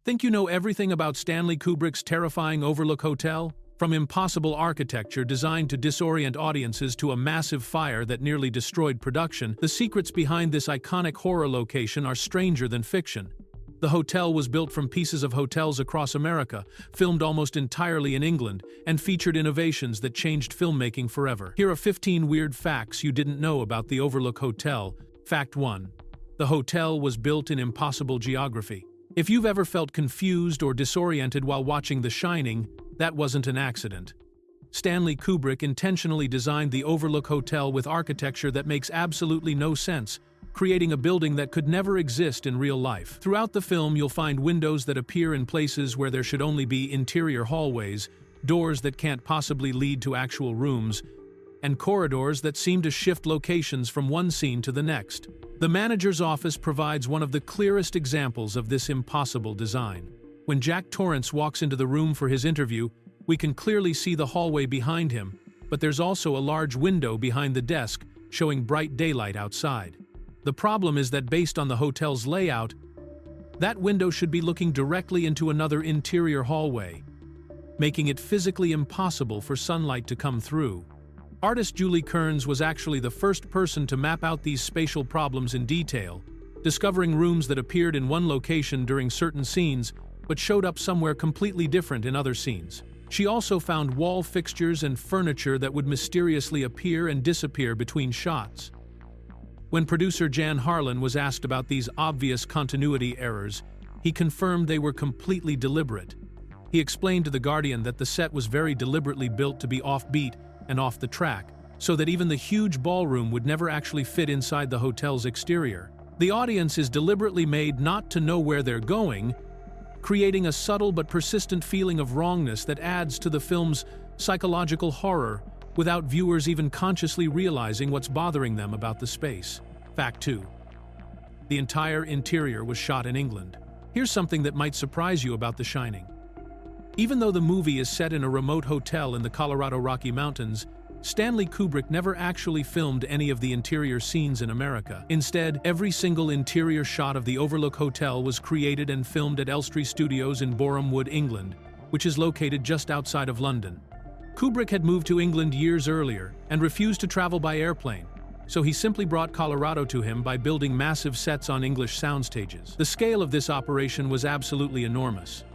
Think you know everything about Stanley Kubrick's terrifying Overlook Hotel? From impossible architecture designed to disorient audiences to a massive fire that nearly destroyed production, the secrets behind this iconic horror location are stranger than fiction. The hotel was built from pieces of hotels across America, filmed almost entirely in England, and featured innovations that changed filmmaking forever. Here are 15 weird facts you didn't know about the Overlook Hotel. Fact 1. The hotel was built in impossible geography. If you've ever felt confused or disoriented while watching The Shining, that wasn't an accident. Stanley Kubrick intentionally designed the Overlook Hotel with architecture that makes absolutely no sense, creating a building that could never exist in real life. Throughout the film, you'll find windows that appear in places where there should only be interior hallways, doors that can't possibly lead to actual rooms, and corridors that seem to shift locations from one scene to the next. The manager's office provides one of the clearest examples of this impossible design. When Jack Torrance walks into the room for his interview, we can clearly see the hallway behind him, but there's also a large window behind the desk, showing bright daylight outside. The problem is that based on the hotel's layout, that window should be looking directly into another interior hallway, making it physically impossible for sunlight to come through. Artist Julie Kearns was actually the first person to map out these spatial problems in detail, discovering rooms that appeared in one location during certain scenes but showed up somewhere completely different in other scenes. She also found wall fixtures and furniture that would mysteriously appear and disappear between shots. When producer Jan Harlan was asked about these obvious continuity errors, he confirmed they were completely deliberate. He explained to The Guardian that the set was very deliberately built to be offbeat and off the track, so that even the huge ballroom would never actually fit inside the hotel's exterior. The audience is deliberately made not to know where they're going, creating a subtle but persistent feeling of wrongness that adds to the film's psychological horror without viewers even consciously realizing what's bothering them about the space. Fact 2. The entire interior was shot in England. Here's something that might surprise you about The Shining. Even though the movie is set in a remote hotel in the Colorado Rocky Mountains, Stanley Kubrick never actually filmed any of the interior scenes in America. Instead, every single interior shot of the Overlook Hotel was created and filmed at Elstree Studios in Boreham Wood, England, which is located just outside of London. Kubrick had moved to England years earlier and refused to travel by airplane, so he simply brought Colorado to him by building massive sets on English soundstages. The scale of this operation was absolutely enormous.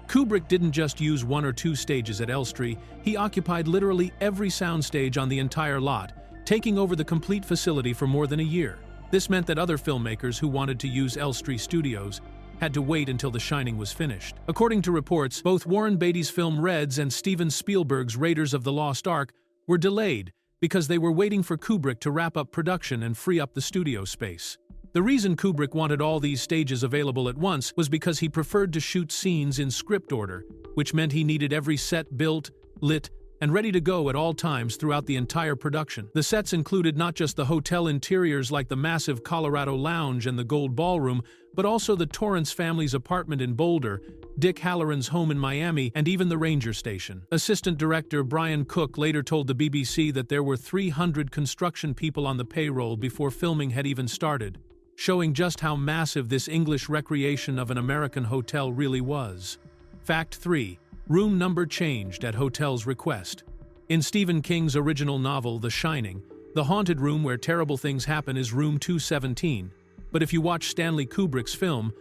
Kubrick didn't just use 1 or 2 stages at Elstree, he occupied literally every soundstage on the entire lot, taking over the complete facility for more than a year. This meant that other filmmakers who wanted to use Elstree Studios had to wait until The Shining was finished. According to reports, both Warren Beatty's film Reds and Steven Spielberg's Raiders of the Lost Ark were delayed because they were waiting for Kubrick to wrap up production and free up the studio space. The reason Kubrick wanted all these stages available at once was because he preferred to shoot scenes in script order, which meant he needed every set built, lit, and ready to go at all times throughout the entire production. The sets included not just the hotel interiors like the massive Colorado Lounge and the Gold Ballroom, but also the Torrance family's apartment in Boulder, Dick Halloran's home in Miami, and even the ranger station. Assistant director Brian Cook later told the BBC that there were 300 construction people on the payroll before filming had even started, showing just how massive this English recreation of an American hotel really was. Fact 3. Room number changed at hotel's request. In Stephen King's original novel, The Shining, the haunted room where terrible things happen is room 217, but if you watch Stanley Kubrick's film,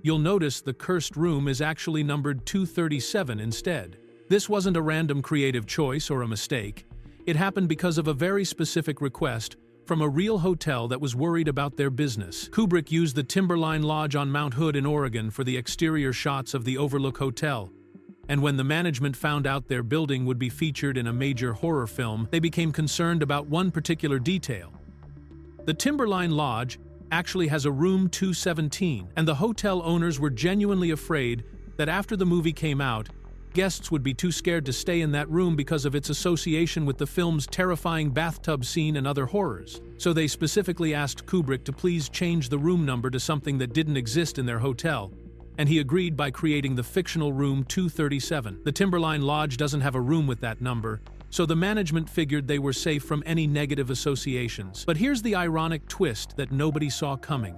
you'll notice the cursed room is actually numbered 237 instead. This wasn't a random creative choice or a mistake. It happened because of a very specific request from a real hotel that was worried about their business. Kubrick used the Timberline Lodge on Mount Hood in Oregon for the exterior shots of the Overlook Hotel, and when the management found out their building would be featured in a major horror film, they became concerned about one particular detail. The Timberline Lodge actually has a room 217, and the hotel owners were genuinely afraid that after the movie came out, guests would be too scared to stay in that room because of its association with the film's terrifying bathtub scene and other horrors. So they specifically asked Kubrick to please change the room number to something that didn't exist in their hotel, and he agreed by creating the fictional room 237. The Timberline Lodge doesn't have a room with that number, so the management figured they were safe from any negative associations. But here's the ironic twist that nobody saw coming.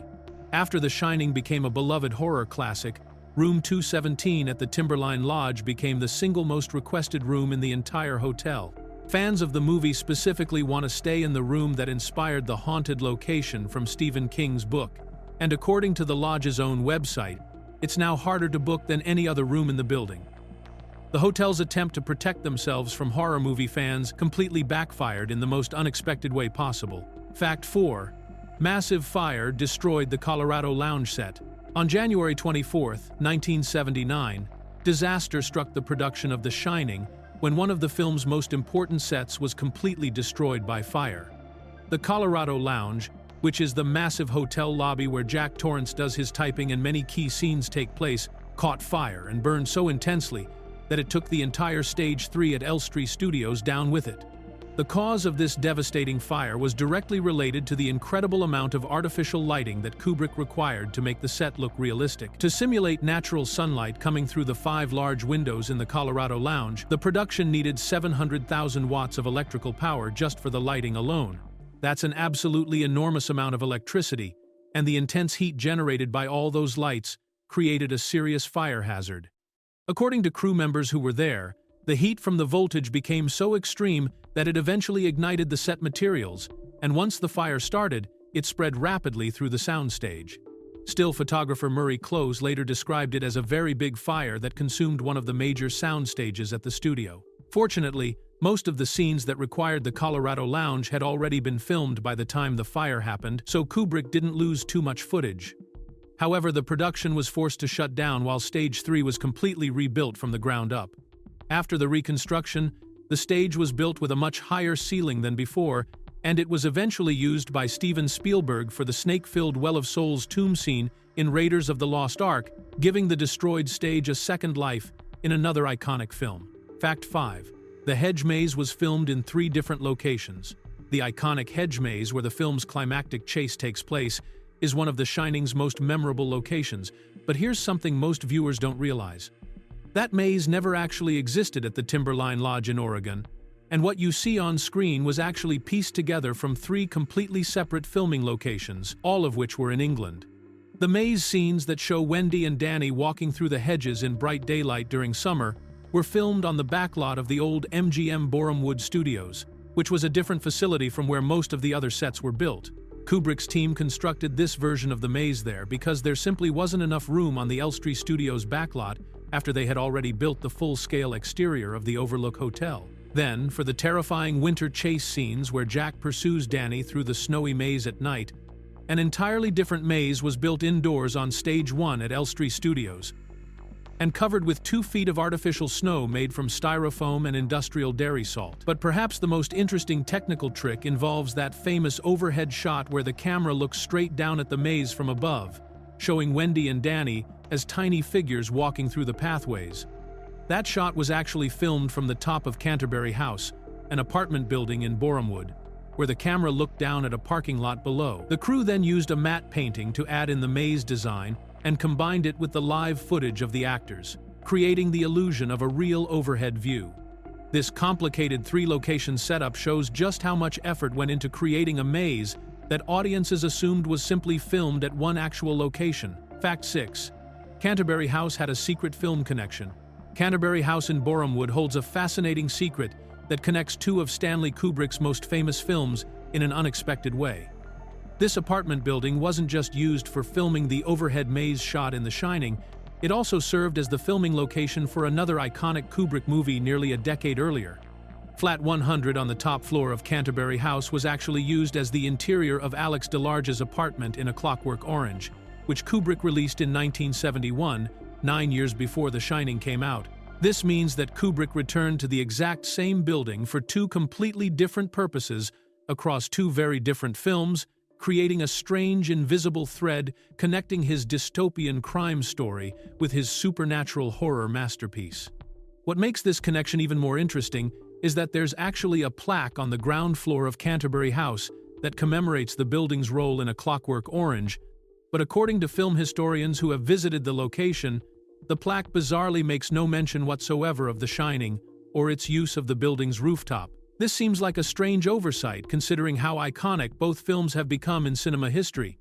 After The Shining became a beloved horror classic, Room 217 at the Timberline Lodge became the single most requested room in the entire hotel. Fans of the movie specifically want to stay in the room that inspired the haunted location from Stephen King's book. And according to the lodge's own website, it's now harder to book than any other room in the building. The hotel's attempt to protect themselves from horror movie fans completely backfired in the most unexpected way possible. Fact 4. Massive fire destroyed the Colorado Lounge set. On January 24, 1979, disaster struck the production of The Shining when one of the film's most important sets was completely destroyed by fire. The Colorado Lounge, which is the massive hotel lobby where Jack Torrance does his typing and many key scenes take place, caught fire and burned so intensely that it took the entire Stage 3 at Elstree Studios down with it. The cause of this devastating fire was directly related to the incredible amount of artificial lighting that Kubrick required to make the set look realistic. To simulate natural sunlight coming through the 5 large windows in the Colorado Lounge, the production needed 700,000 watts of electrical power just for the lighting alone. That's an absolutely enormous amount of electricity, and the intense heat generated by all those lights created a serious fire hazard. According to crew members who were there, the heat from the voltage became so extreme that it eventually ignited the set materials, and once the fire started, it spread rapidly through the soundstage. Still photographer Murray Close later described it as a very big fire that consumed one of the major sound stages at the studio. Fortunately, most of the scenes that required the Colorado Lounge had already been filmed by the time the fire happened, so Kubrick didn't lose too much footage. However, the production was forced to shut down while Stage 3 was completely rebuilt from the ground up. After the reconstruction, the stage was built with a much higher ceiling than before, and it was eventually used by Steven Spielberg for the snake-filled Well of Souls tomb scene in Raiders of the Lost Ark, giving the destroyed stage a second life in another iconic film. Fact 5. The hedge maze was filmed in 3 different locations. The iconic hedge maze, where the film's climactic chase takes place, is one of The Shining's most memorable locations, but here's something most viewers don't realize. That maze never actually existed at the Timberline Lodge in Oregon, and what you see on screen was actually pieced together from 3 completely separate filming locations, all of which were in England. The maze scenes that show Wendy and Danny walking through the hedges in bright daylight during summer were filmed on the backlot of the old MGM Borehamwood Studios, which was a different facility from where most of the other sets were built. Kubrick's team constructed this version of the maze there because there simply wasn't enough room on the Elstree Studios backlot after they had already built the full-scale exterior of the Overlook Hotel. Then, for the terrifying winter chase scenes where Jack pursues Danny through the snowy maze at night, an entirely different maze was built indoors on Stage 1 at Elstree Studios, and covered with 2 feet of artificial snow made from styrofoam and industrial dairy salt. But perhaps the most interesting technical trick involves that famous overhead shot where the camera looks straight down at the maze from above, showing Wendy and Danny as tiny figures walking through the pathways. That shot was actually filmed from the top of Canterbury House, an apartment building in Borehamwood, where the camera looked down at a parking lot below. The crew then used a matte painting to add in the maze design and combined it with the live footage of the actors, creating the illusion of a real overhead view. This complicated 3-location setup shows just how much effort went into creating a maze that audiences assumed was simply filmed at one actual location. Fact 6. Canterbury House had a secret film connection. Canterbury House in Borehamwood holds a fascinating secret that connects 2 of Stanley Kubrick's most famous films in an unexpected way. This apartment building wasn't just used for filming the overhead maze shot in The Shining, it also served as the filming location for another iconic Kubrick movie nearly a decade earlier. Flat 100 on the top floor of Canterbury House was actually used as the interior of Alex DeLarge's apartment in A Clockwork Orange, which Kubrick released in 1971, 9 years before The Shining came out. This means that Kubrick returned to the exact same building for 2 completely different purposes across 2 very different films, creating a strange, invisible thread connecting his dystopian crime story with his supernatural horror masterpiece. What makes this connection even more interesting is that there's actually a plaque on the ground floor of Canterbury House that commemorates the building's role in A Clockwork Orange, but according to film historians who have visited the location, the plaque bizarrely makes no mention whatsoever of The Shining or its use of the building's rooftop. This seems like a strange oversight considering how iconic both films have become in cinema history.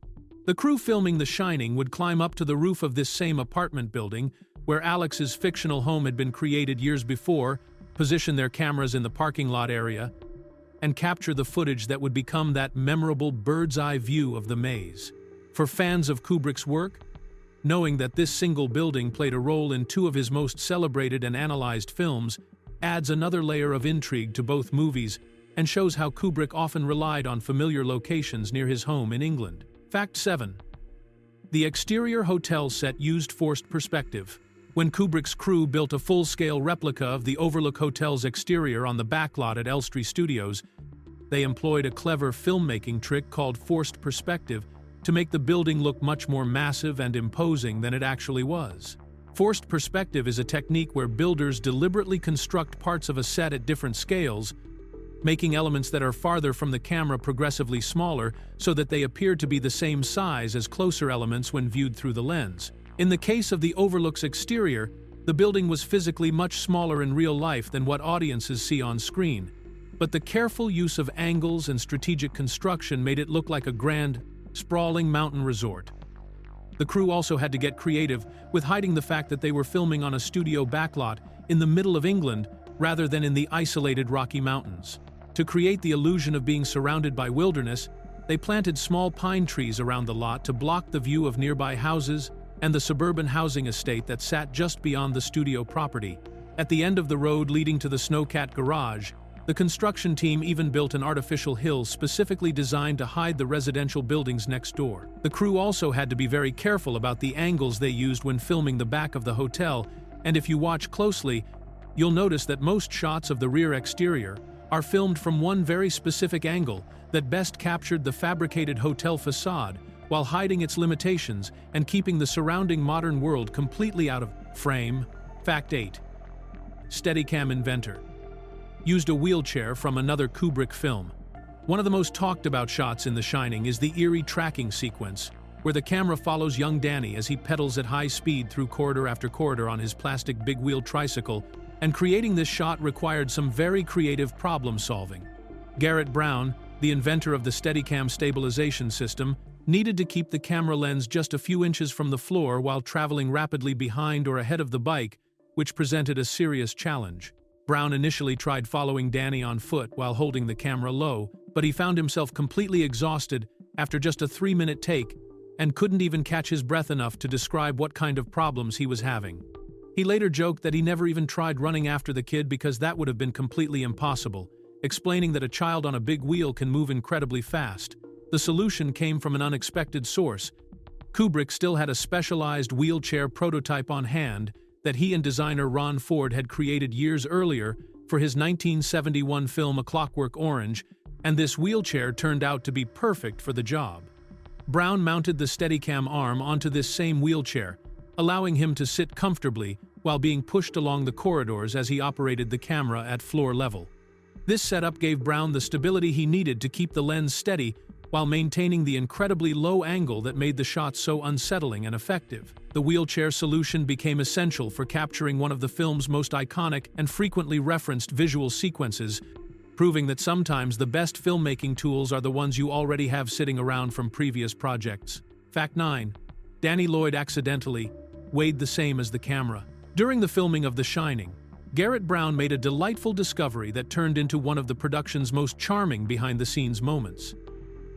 The crew filming The Shining would climb up to the roof of this same apartment building, where Alex's fictional home had been created years before, position their cameras in the parking lot area, and capture the footage that would become that memorable bird's-eye view of the maze. For fans of Kubrick's work, knowing that this single building played a role in two of his most celebrated and analyzed films adds another layer of intrigue to both movies and shows how Kubrick often relied on familiar locations near his home in England. Fact 7. The exterior hotel set used forced perspective. When Kubrick's crew built a full-scale replica of the Overlook Hotel's exterior on the backlot at Elstree Studios, they employed a clever filmmaking trick called forced perspective to make the building look much more massive and imposing than it actually was. Forced perspective is a technique where builders deliberately construct parts of a set at different scales, making elements that are farther from the camera progressively smaller so that they appear to be the same size as closer elements when viewed through the lens. In the case of the Overlook's exterior, the building was physically much smaller in real life than what audiences see on screen, but the careful use of angles and strategic construction made it look like a grand, sprawling mountain resort. The crew also had to get creative with hiding the fact that they were filming on a studio backlot in the middle of England rather than in the isolated Rocky Mountains. To create the illusion of being surrounded by wilderness, they planted small pine trees around the lot to block the view of nearby houses and the suburban housing estate that sat just beyond the studio property. At the end of the road leading to the Snowcat garage, the construction team even built an artificial hill specifically designed to hide the residential buildings next door. The crew also had to be very careful about the angles they used when filming the back of the hotel, and if you watch closely, you'll notice that most shots of the rear exterior are filmed from one very specific angle that best captured the fabricated hotel facade while hiding its limitations and keeping the surrounding modern world completely out of frame. Fact 8. Steadicam inventor. Used a wheelchair from another Kubrick film. One of the most talked about shots in The Shining is the eerie tracking sequence, where the camera follows young Danny as he pedals at high speed through corridor after corridor on his plastic big-wheel tricycle, and creating this shot required some very creative problem-solving. Garrett Brown, the inventor of the Steadicam stabilization system, needed to keep the camera lens just a few inches from the floor while traveling rapidly behind or ahead of the bike, which presented a serious challenge. Brown initially tried following Danny on foot while holding the camera low, but he found himself completely exhausted after just a 3-minute take and couldn't even catch his breath enough to describe what kind of problems he was having. He later joked that he never even tried running after the kid because that would have been completely impossible, explaining that a child on a big wheel can move incredibly fast. The solution came from an unexpected source. Kubrick still had a specialized wheelchair prototype on hand that he and designer Ron Ford had created years earlier for his 1971 film A Clockwork Orange, and this wheelchair turned out to be perfect for the job. Brown mounted the Steadicam arm onto this same wheelchair, allowing him to sit comfortably while being pushed along the corridors as he operated the camera at floor level. This setup gave Brown the stability he needed to keep the lens steady while maintaining the incredibly low angle that made the shot so unsettling and effective. The wheelchair solution became essential for capturing one of the film's most iconic and frequently referenced visual sequences, proving that sometimes the best filmmaking tools are the ones you already have sitting around from previous projects. Fact 9. Danny Lloyd accidentally weighed the same as the camera. During the filming of The Shining, Garrett Brown made a delightful discovery that turned into one of the production's most charming behind-the-scenes moments.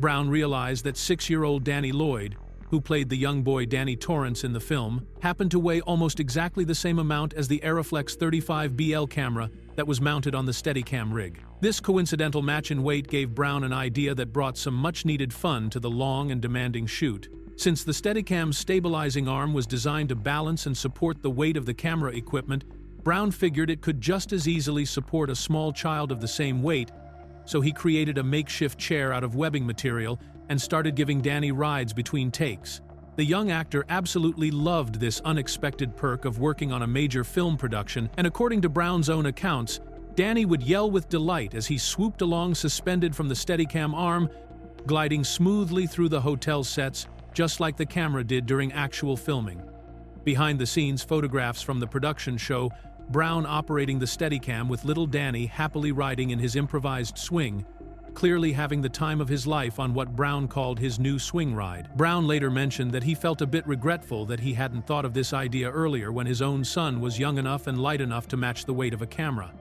Brown realized that 6-year-old Danny Lloyd, who played the young boy Danny Torrance in the film, happened to weigh almost exactly the same amount as the Aeroflex 35BL camera that was mounted on the Steadicam rig. This coincidental match in weight gave Brown an idea that brought some much-needed fun to the long and demanding shoot. Since the Steadicam's stabilizing arm was designed to balance and support the weight of the camera equipment, Brown figured it could just as easily support a small child of the same weight, so he created a makeshift chair out of webbing material and started giving Danny rides between takes. The young actor absolutely loved this unexpected perk of working on a major film production, and according to Brown's own accounts, Danny would yell with delight as he swooped along suspended from the Steadicam arm, gliding smoothly through the hotel sets, just like the camera did during actual filming. Behind-the-scenes photographs from the production show Brown operating the Steadicam with little Danny happily riding in his improvised swing, clearly having the time of his life on what Brown called his new swing ride. Brown later mentioned that he felt a bit regretful that he hadn't thought of this idea earlier when his own son was young enough and light enough to match the weight of a camera.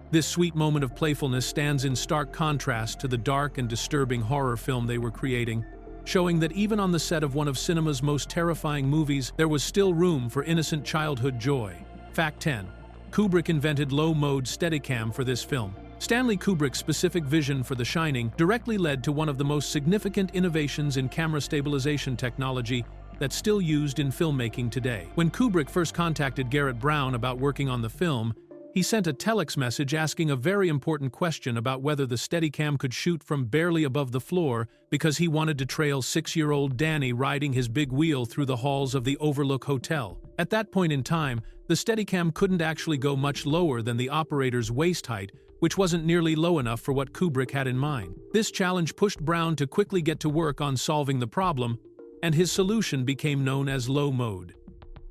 This sweet moment of playfulness stands in stark contrast to the dark and disturbing horror film they were creating, showing that even on the set of one of cinema's most terrifying movies, there was still room for innocent childhood joy. Fact 10. Kubrick invented low-mode Steadicam for this film. Stanley Kubrick's specific vision for The Shining directly led to one of the most significant innovations in camera stabilization technology that's still used in filmmaking today. When Kubrick first contacted Garrett Brown about working on the film, he sent a telex message asking a very important question about whether the Steadicam could shoot from barely above the floor because he wanted to trail 6-year-old Danny riding his big wheel through the halls of the Overlook Hotel. At that point in time, the Steadicam couldn't actually go much lower than the operator's waist height, which wasn't nearly low enough for what Kubrick had in mind. This challenge pushed Brown to quickly get to work on solving the problem, and his solution became known as low mode.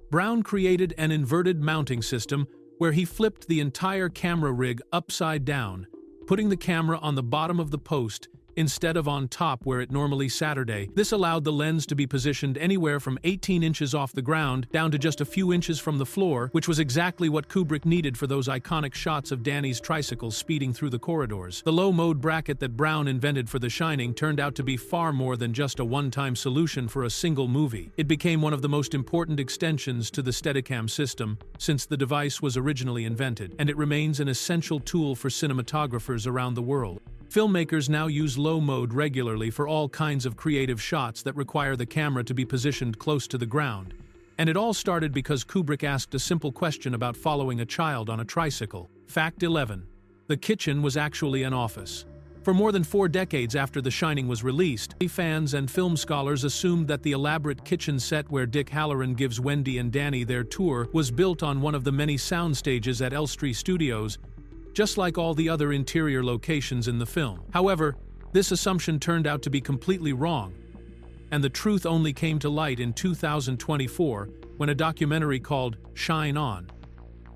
Brown created an inverted mounting system where he flipped the entire camera rig upside down, putting the camera on the bottom of the post instead of on top where it normally sat. This allowed the lens to be positioned anywhere from 18 inches off the ground down to just a few inches from the floor, which was exactly what Kubrick needed for those iconic shots of Danny's tricycle speeding through the corridors. The low-mode bracket that Brown invented for The Shining turned out to be far more than just a one-time solution for a single movie. It became one of the most important extensions to the Steadicam system since the device was originally invented, and it remains an essential tool for cinematographers around the world. Filmmakers now use low mode regularly for all kinds of creative shots that require the camera to be positioned close to the ground. And it all started because Kubrick asked a simple question about following a child on a tricycle. Fact 11. The kitchen was actually an office. For more than 4 decades after The Shining was released, fans and film scholars assumed that the elaborate kitchen set where Dick Halloran gives Wendy and Danny their tour was built on one of the many sound stages at Elstree Studios, just like all the other interior locations in the film. However, this assumption turned out to be completely wrong, and the truth only came to light in 2024 when a documentary called Shine On,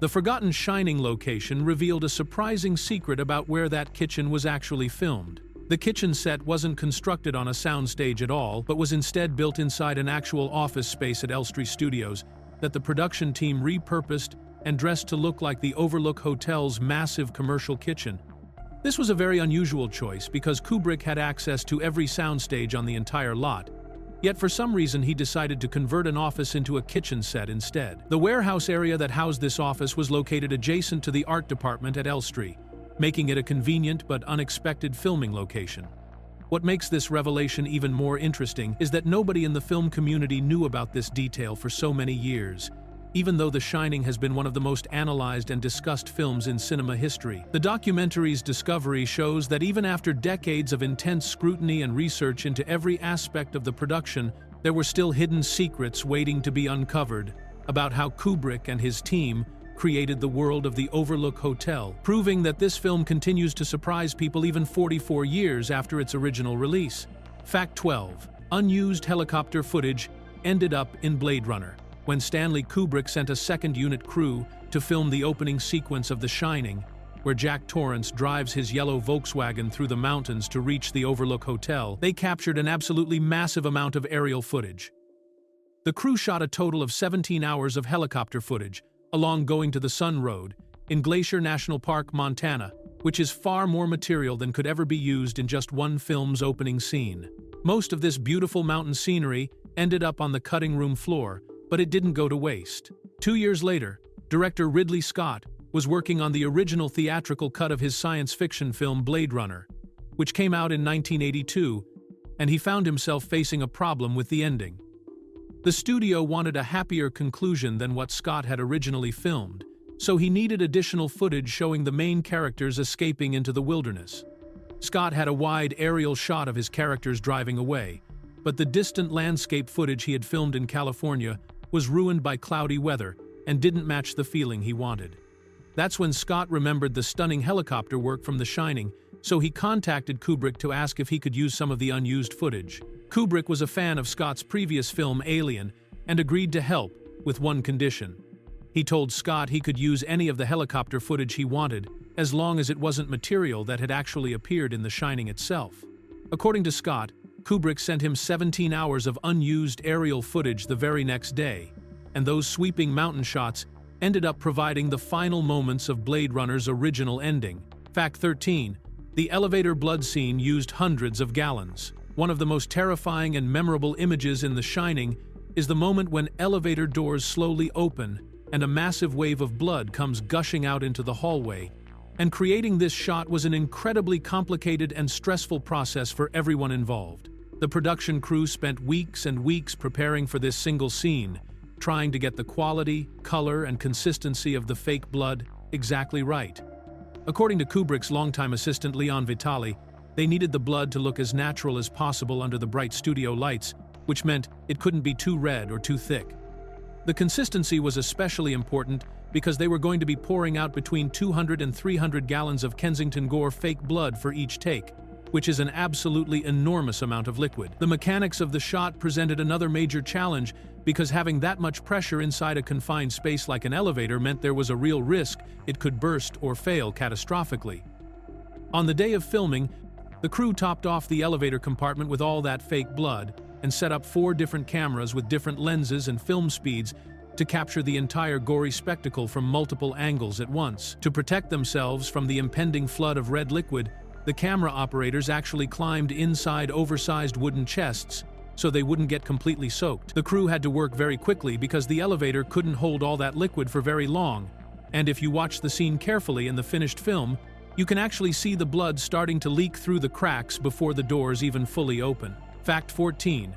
The Forgotten Shining Location, revealed a surprising secret about where that kitchen was actually filmed. The kitchen set wasn't constructed on a soundstage at all, but was instead built inside an actual office space at Elstree Studios that the production team repurposed and dressed to look like the Overlook Hotel's massive commercial kitchen. This was a very unusual choice because Kubrick had access to every soundstage on the entire lot, yet for some reason he decided to convert an office into a kitchen set instead. The warehouse area that housed this office was located adjacent to the art department at Elstree, making it a convenient but unexpected filming location. What makes this revelation even more interesting is that nobody in the film community knew about this detail for so many years, even though The Shining has been one of the most analyzed and discussed films in cinema history. The documentary's discovery shows that even after decades of intense scrutiny and research into every aspect of the production, there were still hidden secrets waiting to be uncovered about how Kubrick and his team created the world of the Overlook Hotel, proving that this film continues to surprise people even 44 years after its original release. Fact 12. Unused helicopter footage ended up in Blade Runner. When Stanley Kubrick sent a second-unit crew to film the opening sequence of The Shining, where Jack Torrance drives his yellow Volkswagen through the mountains to reach the Overlook Hotel, they captured an absolutely massive amount of aerial footage. The crew shot a total of 17 hours of helicopter footage along Going to the Sun Road in Glacier National Park, Montana, which is far more material than could ever be used in just one film's opening scene. Most of this beautiful mountain scenery ended up on the cutting room floor, but it didn't go to waste. 2 years later, director Ridley Scott was working on the original theatrical cut of his science fiction film Blade Runner, which came out in 1982, and he found himself facing a problem with the ending. The studio wanted a happier conclusion than what Scott had originally filmed, so he needed additional footage showing the main characters escaping into the wilderness. Scott had a wide aerial shot of his characters driving away, but the distant landscape footage he had filmed in California was ruined by cloudy weather and didn't match the feeling he wanted. That's when Scott remembered the stunning helicopter work from The Shining, so he contacted Kubrick to ask if he could use some of the unused footage. Kubrick was a fan of Scott's previous film Alien and agreed to help, with one condition. He told Scott he could use any of the helicopter footage he wanted, as long as it wasn't material that had actually appeared in The Shining itself. According to Scott, Kubrick sent him 17 hours of unused aerial footage the very next day, and those sweeping mountain shots ended up providing the final moments of Blade Runner's original ending. Fact 13. The elevator blood scene used hundreds of gallons. One of the most terrifying and memorable images in The Shining is the moment when elevator doors slowly open and a massive wave of blood comes gushing out into the hallway. And creating this shot was an incredibly complicated and stressful process for everyone involved. The production crew spent weeks and weeks preparing for this single scene, trying to get the quality, color, and consistency of the fake blood exactly right. According to Kubrick's longtime assistant Leon Vitali, they needed the blood to look as natural as possible under the bright studio lights, which meant it couldn't be too red or too thick. The consistency was especially important because they were going to be pouring out between 200 and 300 gallons of Kensington Gore fake blood for each take, which is an absolutely enormous amount of liquid. The mechanics of the shot presented another major challenge because having that much pressure inside a confined space like an elevator meant there was a real risk it could burst or fail catastrophically. On the day of filming, the crew topped off the elevator compartment with all that fake blood and set up 4 different cameras with different lenses and film speeds to capture the entire gory spectacle from multiple angles at once. To protect themselves from the impending flood of red liquid, the camera operators actually climbed inside oversized wooden chests so they wouldn't get completely soaked. The crew had to work very quickly because the elevator couldn't hold all that liquid for very long, and if you watch the scene carefully in the finished film, you can actually see the blood starting to leak through the cracks before the doors even fully open. Fact 14.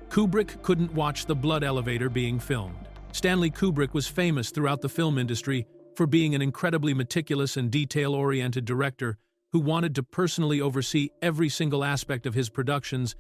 Kubrick couldn't watch the blood elevator being filmed. Stanley Kubrick was famous throughout the film industry for being an incredibly meticulous and detail-oriented director who wanted to personally oversee every single aspect of his productions,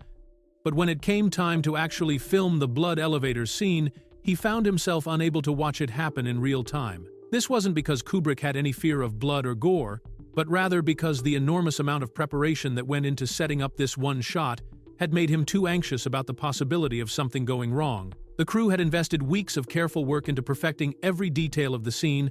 but when it came time to actually film the blood elevator scene, he found himself unable to watch it happen in real time. This wasn't because Kubrick had any fear of blood or gore, but rather because the enormous amount of preparation that went into setting up this one shot had made him too anxious about the possibility of something going wrong. The crew had invested weeks of careful work into perfecting every detail of the scene,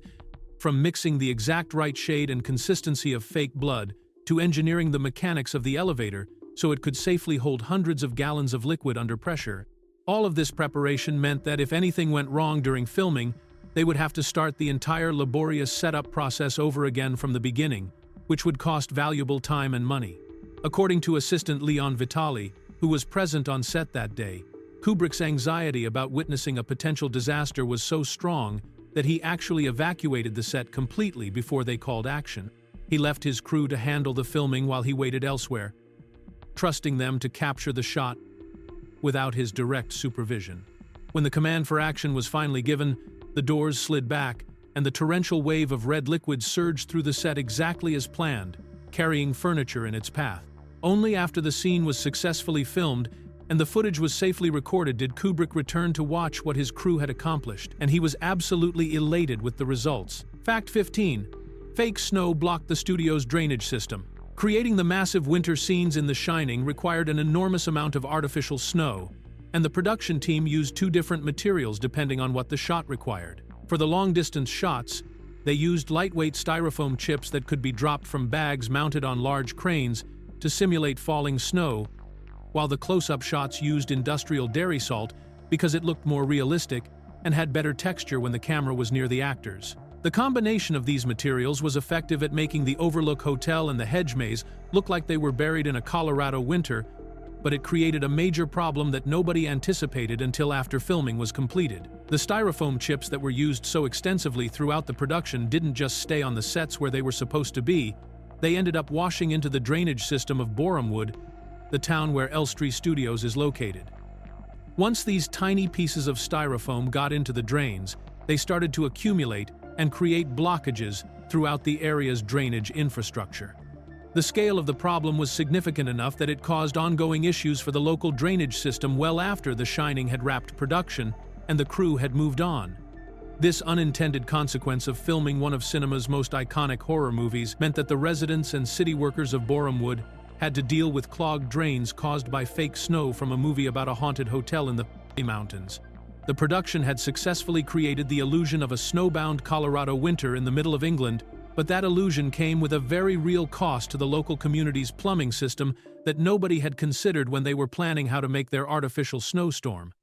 from mixing the exact right shade and consistency of fake blood to engineering the mechanics of the elevator so it could safely hold hundreds of gallons of liquid under pressure. All of this preparation meant that if anything went wrong during filming, they would have to start the entire laborious setup process over again from the beginning, which would cost valuable time and money. According to assistant Leon Vitali, who was present on set that day, Kubrick's anxiety about witnessing a potential disaster was so strong that he actually evacuated the set completely before they called action. He left his crew to handle the filming while he waited elsewhere, trusting them to capture the shot without his direct supervision. When the command for action was finally given, the doors slid back, and the torrential wave of red liquid surged through the set exactly as planned, carrying furniture in its path. Only after the scene was successfully filmed and the footage was safely recorded did Kubrick return to watch what his crew had accomplished, and he was absolutely elated with the results. Fact 15. Fake snow blocked the studio's drainage system. Creating the massive winter scenes in The Shining required an enormous amount of artificial snow, and the production team used 2 different materials depending on what the shot required. For the long-distance shots, they used lightweight styrofoam chips that could be dropped from bags mounted on large cranes to simulate falling snow, while the close-up shots used industrial dairy salt because it looked more realistic and had better texture when the camera was near the actors. The combination of these materials was effective at making the Overlook Hotel and the hedge maze look like they were buried in a Colorado winter, but it created a major problem that nobody anticipated until after filming was completed. The styrofoam chips that were used so extensively throughout the production didn't just stay on the sets where they were supposed to be, they ended up washing into the drainage system of Borehamwood, the town where Elstree Studios is located. Once these tiny pieces of styrofoam got into the drains, they started to accumulate and create blockages throughout the area's drainage infrastructure. The scale of the problem was significant enough that it caused ongoing issues for the local drainage system well after The Shining had wrapped production and the crew had moved on. This unintended consequence of filming one of cinema's most iconic horror movies meant that the residents and city workers of Borehamwood had to deal with clogged drains caused by fake snow from a movie about a haunted hotel in the mountains. The production had successfully created the illusion of a snowbound Colorado winter in the middle of England, But that illusion came with a very real cost to the local community's plumbing system that nobody had considered when they were planning how to make their artificial snowstorm.